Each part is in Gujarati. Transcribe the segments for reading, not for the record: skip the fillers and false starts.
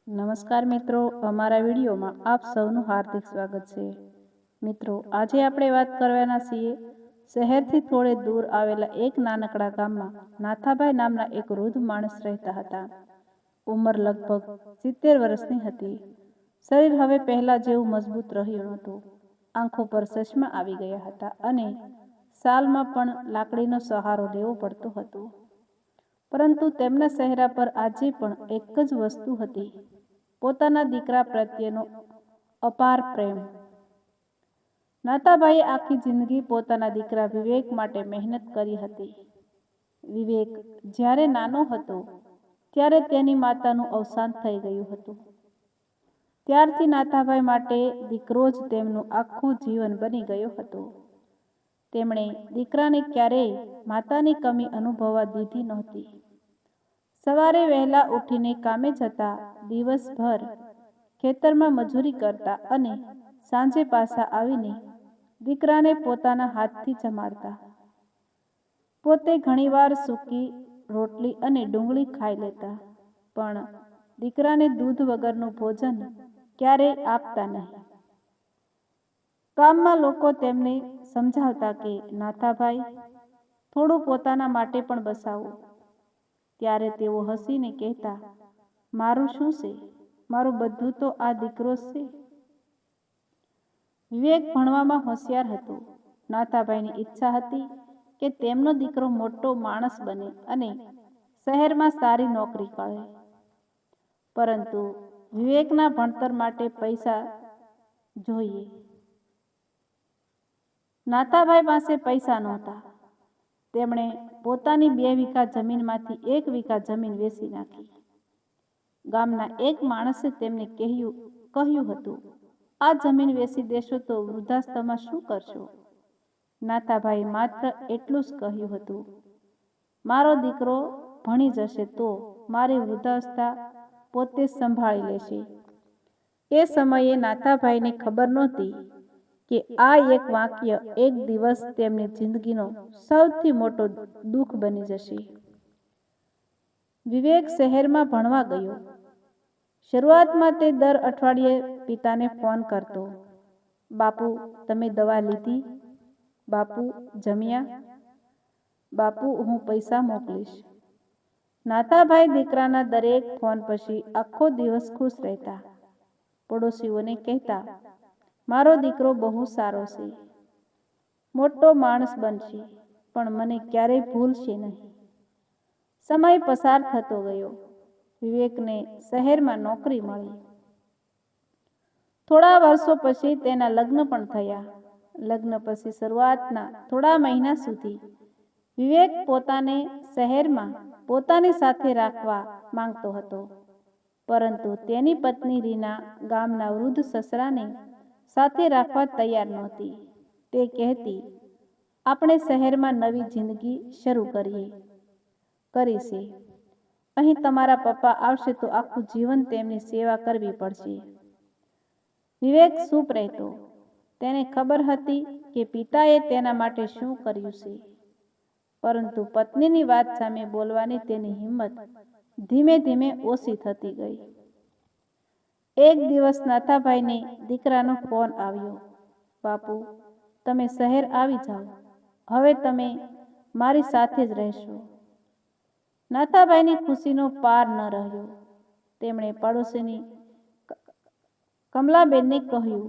નમસ્કાર મિત્રો, અમારા વિડીયોમાં આપ સૌનું હાર્દિક સ્વાગત છે. મિત્રો, આજે આપણે વાત કરવાના છીએ શહેરથી થોડે દૂર આવેલા એક નાનકડા ગામમાં નાથાભાઈ નામના એક વૃદ્ધ માણસ રહેતા હતા. ઉંમર લગભગ 70 વર્ષની હતી. શરીર હવે પહેલા જેવું મજબૂત રહ્યું નહોતું. આંખો પર ચશ્મા આવી ગયા હતા અને સાલમાં પણ લાકડીનો સહારો લેવો પડતો હતો. પરંતુ તેમના ચહેરા પર આજે પણ એક જ વસ્તુ હતી, પોતાના દીકરા પ્રત્યેનો અપાર પ્રેમ. નાથાભાઈએ આખી જિંદગી પોતાના દીકરા વિવેક માટે મહેનત કરી હતી. વિવેક જ્યારે નાનો હતો ત્યારે તેની માતાનું અવસાન થઈ ગયું હતું. ત્યારથી નાથાભાઈ માટે દીકરો જ તેમનું આખું જીવન બની ગયો હતો. તેમણે દીકરાને ક્યારેય માતાની કમી અનુભવવા દીધી નહોતી. સવારે વહેલા ઉઠીને કામે જતા, દિવસભર ખેતરમાં મજૂરી કરતા અને સાંજે પાછા આવીને દીકરાને પોતાના હાથથી જમાડતા. પોતે ઘણીવાર સૂકી રોટલી અને ડુંગળી ખાઈ લેતા, પણ દીકરાને દૂધ વગરનું ભોજન ક્યારેય આપતા નહીં. ગામમાં લોકો તેમને સમજાવતા કે નાથાભાઈ, થોડું પોતાના માટે પણ બસાવો. ત્યારે તેઓ હસીને કહેતા, મારું શું છે, મારું બધું તો આ દીકરો જ છે. વિવેક ભણવામાં હોશિયાર હતો. નાથાભાઈની ઈચ્છા હતી કે તેમનો દીકરો મોટો માણસ બને અને શહેરમાં સારી નોકરી કરે. પરંતુ વિવેકના ભણતર માટે પૈસા જોઈએ. નાથાભાઈ પાસે પૈસા નહોતા. તેમણે પોતાની 2 વીઘા જમીનમાંથી 1 વીઘા જમીન વેચી નાખી. ગામના એક માણસે તેમને કહ્યું હતું, આ જમીન વેચી દેશો તો વૃદ્ધાશ્રમમાં શું કરશો? નાથાભાઈએ માત્ર એટલું જ કહ્યું હતું, મારો દીકરો ભણી જશે તો મારી વૃદ્ધાવસ્થા પોતે સંભાળી લેશે. એ સમયે નાથાભાઈને ખબર નહોતી કે આ એક વાક્ય એક દિવસ તેમની જિંદગીનો સૌથી મોટો દુઃખ બની જશે. વિવેક શહેરમાં ભણવા ગયો. શરૂઆતમાં તે દર અઠવાડિયે પિતાને ફોન કરતો, બાપુ તમે દવા લીધી? બાપુ જમ્યા? બાપુ હું પૈસા મોકલીશ. નાથાભાઈ દીકરાના દરેક ફોન પછી આખો દિવસ ખુશ રહેતા. પડોશીઓને કહેતા, મારો દીકરો બહુ સારો છે, મોટો માણસ બનશે, પણ મને ક્યારેય ભૂલશે નહીં. સમય પસાર થતો ગયો. વિવેકને શહેરમાં નોકરી મળી. થોડા વર્ષો પછી તેના લગ્ન પણ થયા. લગ્ન પછી શરૂઆતના થોડા મહિના સુધી વિવેક પોતાને શહેરમાં પોતાની સાથે રાખવા માંગતો હતો. પરંતુ તેની પત્ની રીના ગામના વૃદ્ધ સસરાને સાથે રાખવા તૈયાર નહોતી. તે કહેતી, આપણે શહેરમાં નવી જિંદગી શરૂ કરી છે. અહીં તમારા પપ્પા આવશે તો આખું જીવન તેમની સેવા કરવી પડશે. વિવેક ચૂપ રહેતો. તેને ખબર હતી કે પિતાએ તેના માટે શું કર્યું છે. પરંતુ પત્નીની વાત સામે બોલવાની તેની હિંમત ધીમે ધીમે ઓછી થતી ગઈ. એક દિવસ નાથાભાઈને દીકરાનો ફોન આવ્યો, બાપુ તમે શહેર આવી જાઓ, હવે તમે મારી સાથે જ રહેશો. નાથાભાઈની ખુશીનો પાર ન રહ્યો. તેમણે પડોશીની કમલાબેનને કહ્યું,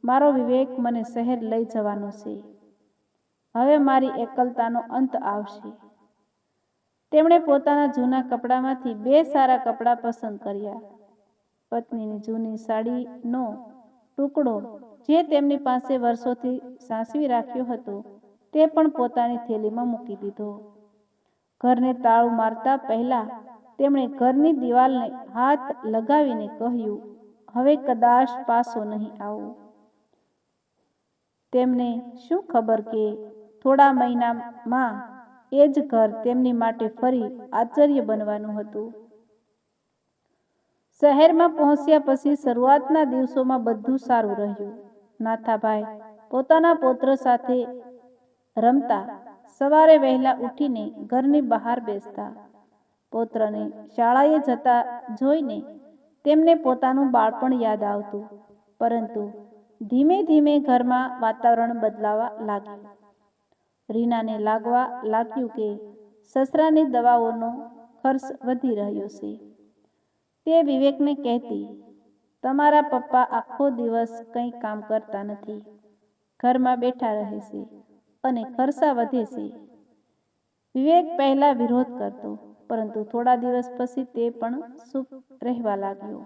મારો વિવેક મને શહેર લઈ જવાનો છે. હવે મારી એકલતાનો અંત આવશે. તેમણે પોતાના જૂના કપડામાંથી 2 સારા કપડાં પસંદ કર્યા. પત્નીની જૂની સાડીનો ટુકડો જે તેમની પાસે વર્ષોથી સાચવી રાખ્યો હતો તે પણ પોતાની થેલીમાં મૂકી દીધો. ઘરને તાળું મારતા પહેલા તેમણે ઘરની દિવાલને હાથ લગાવીને કહ્યું, હવે કદાચ પાછો નહીં આવું. તેમને શું ખબર કે થોડા મહિનામાં એ જ ઘર તેમની માટે ફરી આશ્ચર્ય બનવાનું હતું. શહેરમાં પહોંચ્યા પછી શરૂઆતના દિવસોમાં બધું સારું રહ્યું. નાથાભાઈ પોતાના પૌત્ર સાથે રમતા, સવારે વહેલા ઉઠીને ઘરની બહાર બેસતા. પૌત્રને શાળાએ જતા જોઈને તેમને પોતાનું બાળપણ યાદ આવતું. પરંતુ ધીમે ધીમે ઘરમાં વાતાવરણ બદલાવા લાગ્યું. રીનાને લાગવા લાગ્યું કે સસરાની દવાઓનો ખર્ચ વધી રહ્યો છે. તે વિવેકને કહેતી, તમારા પપ્પા આખો દિવસ કંઈ કામ કરતા નથી, ઘરમાં બેઠા રહે છે અને ખર્ચા વધે છે. વિવેક પહેલા વિરોધ કરતો, પરંતુ થોડા દિવસ પછી તે પણ ચૂપ રહેવા લાગ્યો.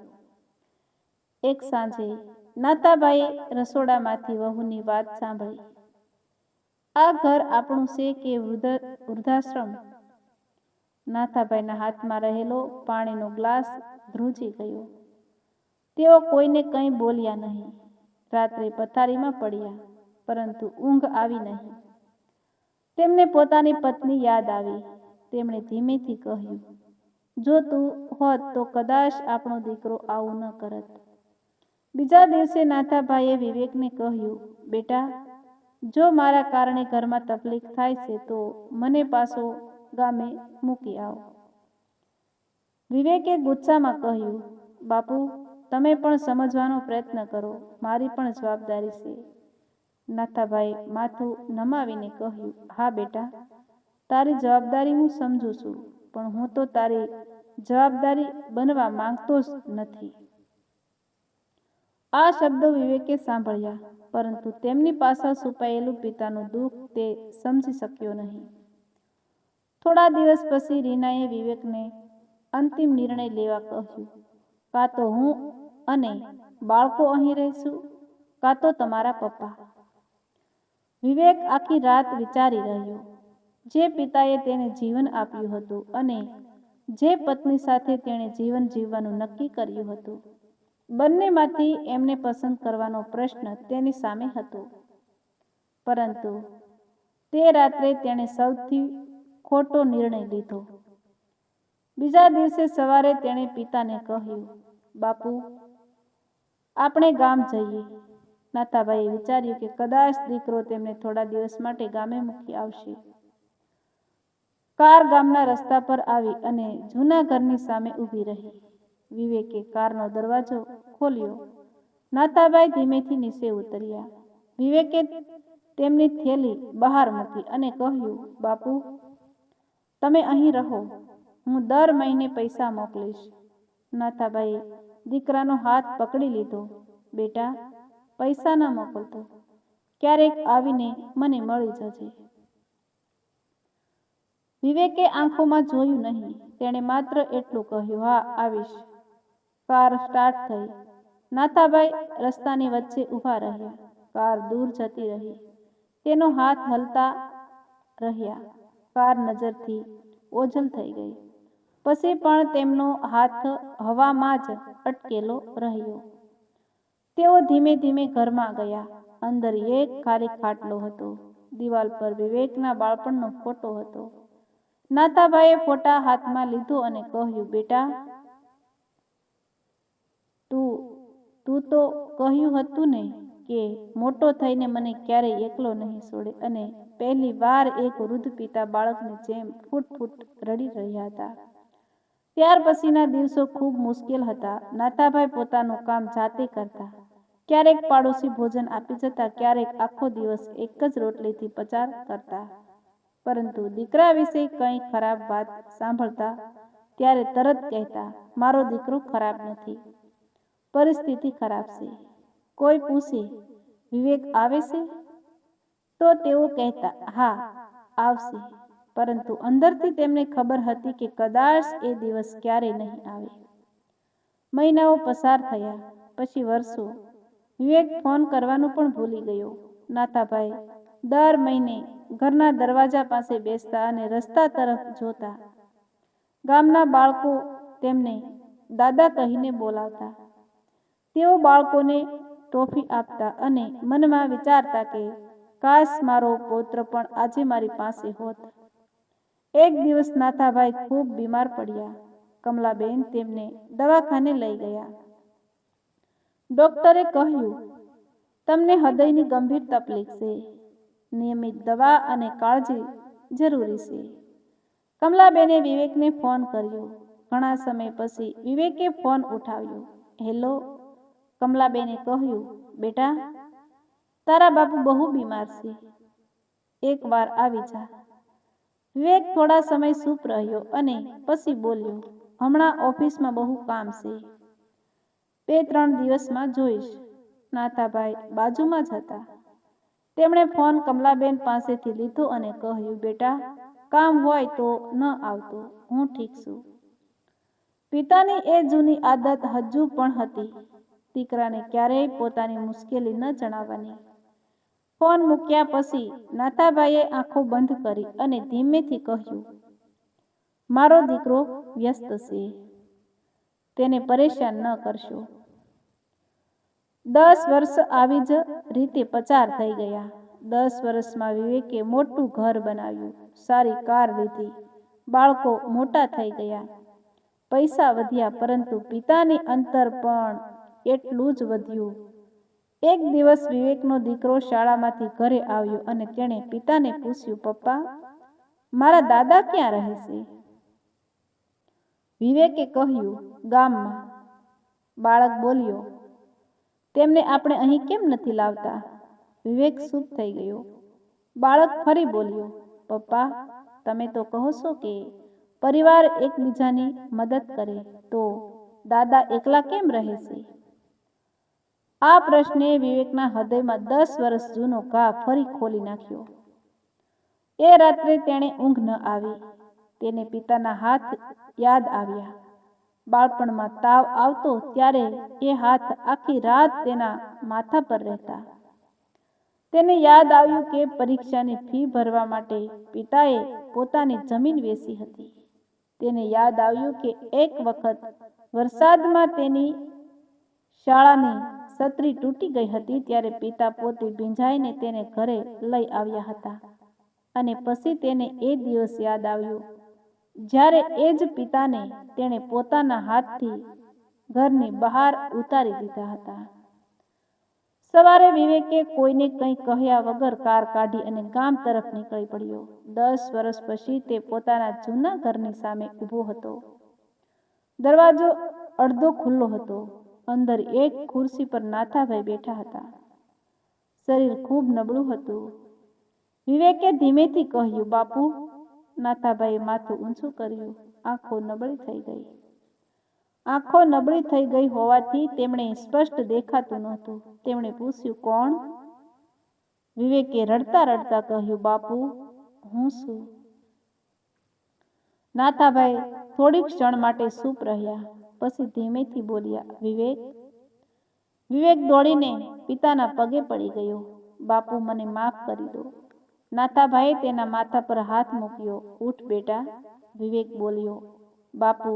એક સાંજે નાતાબાઈએ રસોડામાંથી વહુની વાત સાંભળી. આ ઘર આપણું છે કે વૃદ્ધાશ્રમ? નાથાભાઈના હાથમાં રહેલો પાણીનો ગ્લાસ ધ્રુજી ગયો. તેઓ કોઈને કંઈ બોલ્યા નહીં. રાત્રે પથારીમાં પડ્યા, પરંતુ ઊંઘ આવી નહીં. તેમને પોતાની પત્ની યાદ આવી. તેમણે ધીમેથી કહ્યું, જો તું હોત તો કદાચ આપણો દીકરો આવું ન કરત. બીજા દિવસે નાથાભાઈએ વિવેકને કહ્યું, બેટા, જો મારા કારણે ઘરમાં તકલીફ થાય છે તો મને પાછો ગામે મૂકી આવ. વિવેકે ગુસ્સામાં કહ્યું, બાપુ, તમે પણ સમજવાનો પ્રયત્ન કરો, મારી પણ જવાબદારી છે. નાથાભાઈએ માથું નમાવીને કહ્યું, હા બેટા, તારી જવાબદારી હું સમજુ છું, પણ હું તો તારી જવાબદારી બનવા માંગતો જ નથી. આ શબ્દો વિવેકે સાંભળ્યા, પરંતુ તેમની પાછળ છુપાયેલું પિતાનું દુઃખ તે સમજી શક્યો નહીં. થોડા દિવસ પછી રીનાએ વિવેકને અંતિમ નિર્ણય લેવા કહ્યું, કાં તો હું અને બાળકો અહીં રહીશું, કાં તો તમારા પપ્પા. વિવેક આખી રાત વિચારી રહ્યો. જે પિતાએ તેને જીવન આપ્યું હતું અને જે પત્ની સાથે તેણે જીવન જીવવાનું નક્કી કર્યું હતું, બંનેમાંથી એમને પસંદ કરવાનો પ્રશ્ન તેની સામે હતો. પરંતુ તે રાત્રે તેણે સૌથી ખોટો નિર્ણય લીધો. બીજા દિવસે સવારે તેણે પિતાને કહ્યું, બાપુ, આપણે ગામ જઈએ. નાથાભાઈએ વિચાર્યું કે કદાચ દીકરો તેમને થોડા દિવસ માટે ગામે મૂકી આવશે. કાર ગામના રસ્તા પર આવી અને જૂના ઘરની સામે ઊભી રહી. વિવેકે કારનો દરવાજો ખોલ્યો. નાથાભાઈ ધીમેથી નીચે ઉતર્યા. વિવેકે તેમની થેલી બહાર મૂકી અને કહ્યું, બાપુ, તમે અહીં રહો, હું દર મહિને પૈસા મોકલીશ. નાથાભાઈએ દીકરાનો હાથ પકડી લીધો. બેટા, પૈસા ન મોકલતો, ક્યારેક આવીને મને મળી જજે. વિવેકે આંખોમાં જોયું નહીં. તેણે માત્ર એટલું કહ્યું, હા, આવીશ. કાર સ્ટાર્ટ થઈ. નાથાભાઈ રસ્તાની વચ્ચે ઊભા રહ્યા. કાર દૂર જતી રહી. તેનો હાથ હલતા રહ્યા. કાર નજરથી ઓझલ થઈ ગઈ. પછી પણ તેમનો હાથ હવામાં જ અટકેલો રહ્યો. તેઓ ધીમે ધીમે ઘરમાં ગયા. અંદર એક ખાલી ખાટલો હતો. દિવાલ પર વિવેકના બાળપણનો ફોટો હતો. નાથાભાઈએ ફોટા હાથમાં લીધો અને કહ્યું, બેટા, તું તો કહ્યું હતું ને કે મોટો થઈને મને ક્યારેય એકલો નહીં છોડે. અને પહેલી વાર એક વૃદ્ધ પિતા બાળકની જેમ ફૂટ ફૂટ રડી રહ્યા હતા. ત્યાર પછીના દિવસો ખૂબ મુશ્કેલ હતા. નાથાભાઈ પોતાનું કામ જાતે કરતા. ક્યારેક પાડોશી ભોજન આપી જતા, ક્યારેક આખો દિવસ એક જ રોટલીથી પસાર કરતા. પરંતુ દીકરા વિશે કંઈ ખરાબ વાત સાંભળતા ત્યારે તરત કહેતા, મારો દીકરો ખરાબ નથી, પરિસ્થિતિ ખરાબ છે. કોઈ પૂછે, વિવેક આવે છે? તો તેઓ કહેતા, હા, આવશે. પરંતુ અંદરથી તેમને ખબર હતી કે કદાચ એ દિવસ ક્યારેય નહીં આવે. મહિનાઓ પસાર થયા, પછી વર્ષો. વિવેક ફોન કરવાનું પણ ભૂલી ગયો. નાથાભાઈ દર મહિને ઘરના દરવાજા પાસે બેસતા અને રસ્તા તરફ જોતા. ગામના બાળકો તેમને દાદા કહીને બોલાવતા. તેઓ બાળકોને ટોફી આપતા અને મનમાં વિચારતા કે કાશ મારો પૌત્ર પણ આજે મારી પાસે હોત. એક દિવસ નાથાભાઈ ખૂબ બીમાર પડ્યા. કમલાબેન તેમને દવાખાને લઈ ગયા. ડોક્ટરે કહ્યું, તમને હૃદયની ગંભીર તકલીફ છે, નિયમિત દવા અને કાળજી જરૂરી છે. કમલાબેને વિવેકને ફોન કર્યો. ઘણા સમય પછી વિવેકે ફોન ઉઠાવ્યો. હેલો, કમલાબેને કહ્યું. બેટા, તારા બાપુ બહુ બીમાર છે, એકવાર આવી જા. વિવેક થોડા સમય ચૂપ રહ્યો અને પછી બોલ્યો, હમણાં ઓફિસમાં બહુ કામ છે, 2-3 દિવસમાં જોઈશ. નાથાભાઈ બાજુમાં જ હતા. તેમણે ફોન કમલાબેન પાસેથી લીધો અને કહ્યું, બેટા, કામ હોય તો ન આવતો, હું ઠીક છું. પિતાની એ જૂની આદત હજુ પણ હતી, દીકરાને ક્યારેય પોતાની મુશ્કેલી ન જણાવવાની. ફોન મૂક્યા પછી નાથાભાઈએ આંખો બંધ કરી અને ધીમેથી કહ્યું, મારો દીકરો વ્યસ્ત છે, તેને પરેશાન ન કરશો. 10 વર્ષ આવી જ રીતે પસાર થઈ ગયા. 10 વર્ષમાં વિવેકે મોટું ઘર બનાવ્યું, સારી કાર લીધી, બાળકો મોટા થઈ ગયા, પૈસા વધ્યા, પરંતુ પિતાની અંતર પણ એટલું જ વધ્યું. એક દિવસ વિવેકનો દીકરો શાળામાંથી ઘરે આવ્યો અને તેણે પિતાને પૂછ્યું, પપ્પા, મારા દાદા ક્યાં રહે છે? વિવેકે કહ્યું, ગામમાં. બાળક બોલ્યો, તેમને આપણે અહીં કેમ નથી લાવતા? વિવેક ચૂપ થઈ ગયો. બાળક ફરી બોલ્યો, પપ્પા, તમે તો કહો છો કે પરિવાર એકબીજાની મદદ કરે, તો દાદા એકલા કેમ રહે છે? આ પ્રશ્ને વિવેકના હૃદયમાં 10 વર્ષ જૂનો ઘા ફરી ખોલી નાખ્યો. એ રાત્રે તેણે ઊંઘ ન આવી. તેને પિતાના હાથ યાદ આવ્યા. બાળપણમાં તાવ આવતો ત્યારે એ હાથ આખી રાત તેના માથા પર રહેતા. તેને યાદ આવ્યું કે પરીક્ષાની ફી ભરવા માટે પિતાએ પોતાની જમીન વેચી હતી. તેને યાદ આવ્યું કે એક વખત વરસાદમાં તેની શાળાની છત્રી તૂટી ગઈ હતી, ત્યારે પિતા પોતે ભીંજાઈને તેને ઘરે લઈ આવ્યા હતા. અને પછી તેને એ દિવસ યાદ આવ્યો જ્યારે એ જ પિતાને તેણે પોતાના હાથથી ઘરની બહાર ઉતારી દીધા હતા. સવારે વિવેકે કોઈને કંઈ કહ્યા વગર કાર કાઢી અને ગામ તરફ નીકળી પડ્યો. 10 વર્ષ પછી તે પોતાના જૂના ઘરની સામે ઊભો હતો. દરવાજો અડધો ખુલ્લો હતો. અંદર એક ખુરશી પર નાથાભાઈ બેઠા હતા. શરીર ખૂબ નબળું હતું. વિવેકે ધીમેથી કહ્યું, બાપુ. નાથાભાઈએ માથું ઊંચું કર્યું. આંખો નબળી થઈ ગઈ હોવાથી તેમણે સ્પષ્ટ દેખાતું નહોતું. તેમણે પૂછ્યું, કોણ? વિવેકે રડતા રડતા કહ્યું, બાપુ, હું છું. નાથાભાઈ થોડીક ક્ષણ માટે ચૂપ રહ્યા, પછી ધીમેથી બોલ્યા, વિવેક. વિવેક દોડીને પિતાના પગે પડી ગયો. બાપુ, મને માફ કરી દો. નાથાભાઈએ તેના માથા પર હાથ મૂક્યો. ઉઠ બેટા, વિવેક બોલ્યો. બાપુ,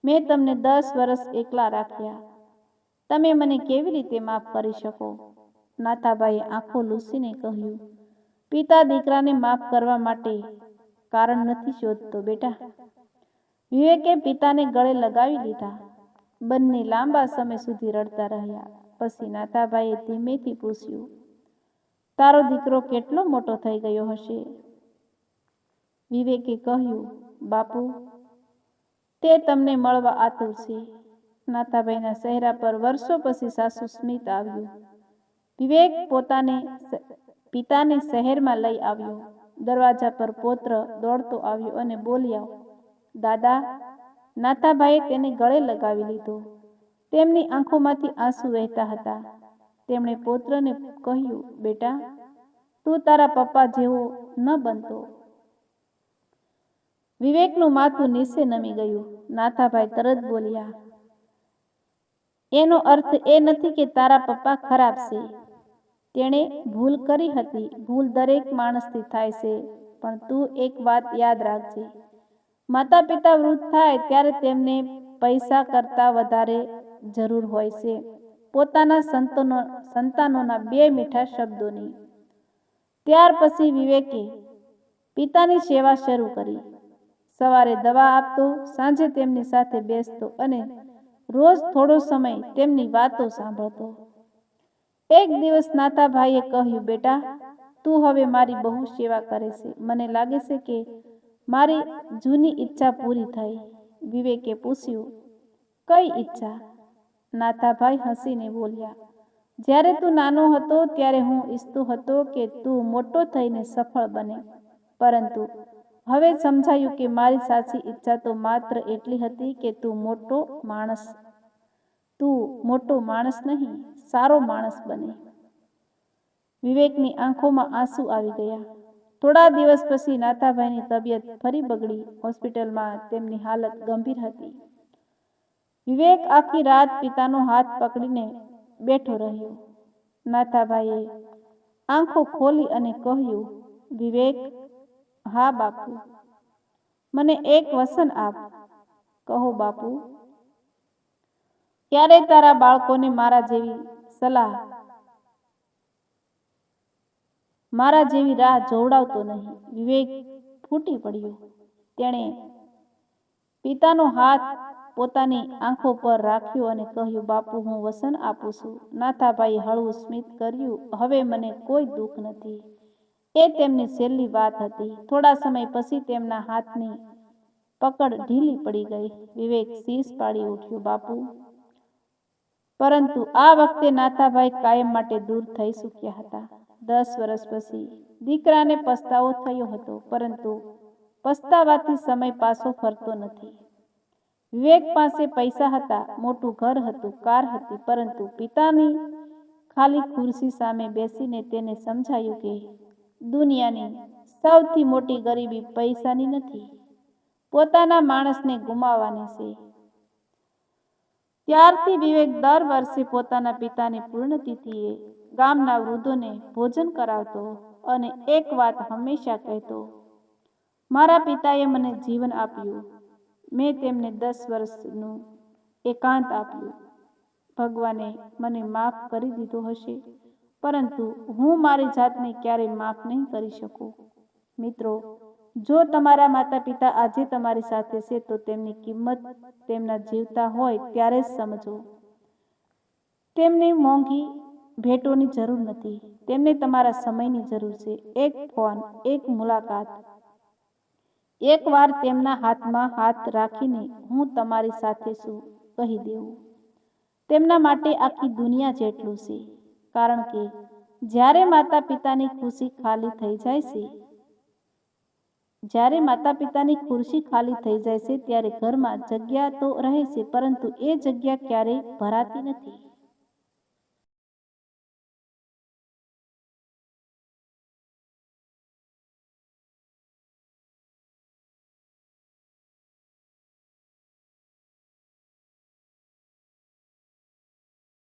મેં તમને 10 વર્ષ એકલા રાખ્યા. તમે મને કેવી રીતે માફ કરી શકો? નાથાભાઈએ આંખો લૂછીને કહ્યું, પિતા દીકરાને માફ કરવા માટે કારણ નથી શોધતો બેટા. વિવેકે પિતાને ગળે લગાવી લીધા. બંને લાંબા સમય સુધી રડતા રહ્યા. પછી નાથાભાઈએ ધીમેથી પૂછ્યું, તારો દીકરો કેટલો મોટો થઈ ગયો હશે? વિવેકે કહ્યું, બાપુ, તે તમને મળવા આતુર છે. નાથાભાઈના ચહેરા પર વર્ષો પછી સાસુ સ્મિત આવ્યું. વિવેક પિતાને શહેરમાં લઈ આવ્યો. દરવાજા પર પૌત્ર દોડતો આવ્યો અને બોલ્યો, દાદા. નાથાભાઈએ તેને ગળે લગાવી લીધો. તેમની આંખોમાંથી આંસુ વહેતા હતા. તેમણે પૌત્રને કહ્યું, બેટા, તું તારા પપ્પા જેવો ન બનતો. વિવેકનું માથું નીચે નમી ગયું. નાથાભાઈ તરત બોલ્યા, એનો અર્થ એ નથી કે તારા પપ્પા ખરાબ છે. તેણે ભૂલ કરી હતી. ભૂલ દરેક માણસથી થાય છે. પણ તું એક વાત યાદ રાખજે, માતા પિતા વૃદ્ધ થાય ત્યારે તેમને પૈસા કરતાં વધારે જરૂર હોય છે પોતાના સંતાનોના 2 મીઠા શબ્દોની. ત્યાર પછી વિવેકે પિતાની સેવા શરૂ કરી. સવારે દવા આપતો, સાંજે તેમની સાથે બેસતો અને રોજ થોડો સમય તેમની વાતો સાંભળતો. એક દિવસ નાથાભાઈએ કહ્યું, બેટા, તું હવે મારી બહુ સેવા કરે છે. મને લાગે છે કે મારી જૂની ઈચ્છા પૂરી થઈ. વિવેકે પૂછ્યું, કઈ ઈચ્છા? નાથાભાઈ હસીને બોલ્યા, જ્યારે તું નાનો હતો ત્યારે હું ઈચ્છતો હતો કે તું મોટો થઈને સફળ બને, પરંતુ હવે સમજાયું કે મારી સાચી ઈચ્છા તો માત્ર એટલી હતી કે તું મોટો માણસ નહીં, સારો માણસ બને. વિવેકની આંખોમાં આંસુ આવી ગયા. થોડા દિવસ પછી નાથાભાઈની તબિયત ફરી બગડી. હોસ્પિટલમાં તેમની હાલત ગંભીર હતી. વિવેક આખી રાત પિતાનો હાથ પકડીને બેઠો રહ્યો. નાથાભાઈએ આંખો ખોલી અને કહ્યું, વિવેક, હા બાપુ. મને એક વચન આપ. કહો બાપુ. ક્યારેય તારા બાળકોને મારા જેવી રાહ જોવડાવતો નહીં. વિવેક ફૂટી પડ્યો. તેણે પિતાનો હાથ પોતાની આંખો પર રાખ્યો અને કહ્યું, બાપુ, હું વચન આપું છું. નાથાભાઈએ હળવું સ્મિત કર્યું. હવે મને કોઈ દુઃખ નથી. એ તેમની છેલ્લી વાત હતી. થોડા સમય પછી તેમના હાથની પકડ ઢીલી પડી ગઈ. વિવેક શીશ પાડી ઉઠ્યો, બાપુ. પરંતુ આ વખતે નાથાભાઈ કાયમ માટે દૂર થઈ ચૂક્યા હતા. 10 વર્ષ પછી દીકરાને પસ્તાવો થયો હતો, પરંતુ પસ્તાવાથી સમય પાછો ફરતો નથી. વિવેક પાસે પૈસા હતા, મોટું ઘર હતું, કાર હતી, પરંતુ પિતાની ખાલી ખુરશી સામે બેસીને તેને સમજાયું કે દુનિયાની સૌથી મોટી ગરીબી પૈસાની નથી, પોતાના માણસને ગુમાવવાની છે. ત્યારથી વિવેક દર વર્ષે પોતાના પિતાની પુણ્યતિથિએ ગામના વૃદ્ધોને ભોજન કરાવતો અને એક વાત હંમેશા કહેતો, મારા પિતાએ મને જીવન આપ્યું, મેં તેમને 10 વર્ષનું એકાંત આપ્યું. ભગવાને મને માફ કરી દીધો હશે, પરંતુ હું મારી જાતને ક્યારેય માફ નહીં કરી શકું. મિત્રો, જો તમારા માતા પિતા આજે તમારી સાથે છે તો તેમની કિંમત તેમના જીવતા હોય ત્યારે જ સમજો. તેમને મોંઘી ભેટોની જરૂર નથી, તેમને તમારા સમયની જરૂર છે. એક ફોન, એક મુલાકાત, એકવાર તેમના હાથમાં હાથ રાખીને હું તમારી સાથે છું કહી દેવું, તેમના માટે આખી દુનિયા જેટલું છે. કારણ કે જ્યારે માતા પિતાની ખુરશી ખાલી થઈ જાય છે ત્યારે ઘરમાં જગ્યા તો રહે છે, પરંતુ એ જગ્યા ક્યારેય ભરાતી નથી.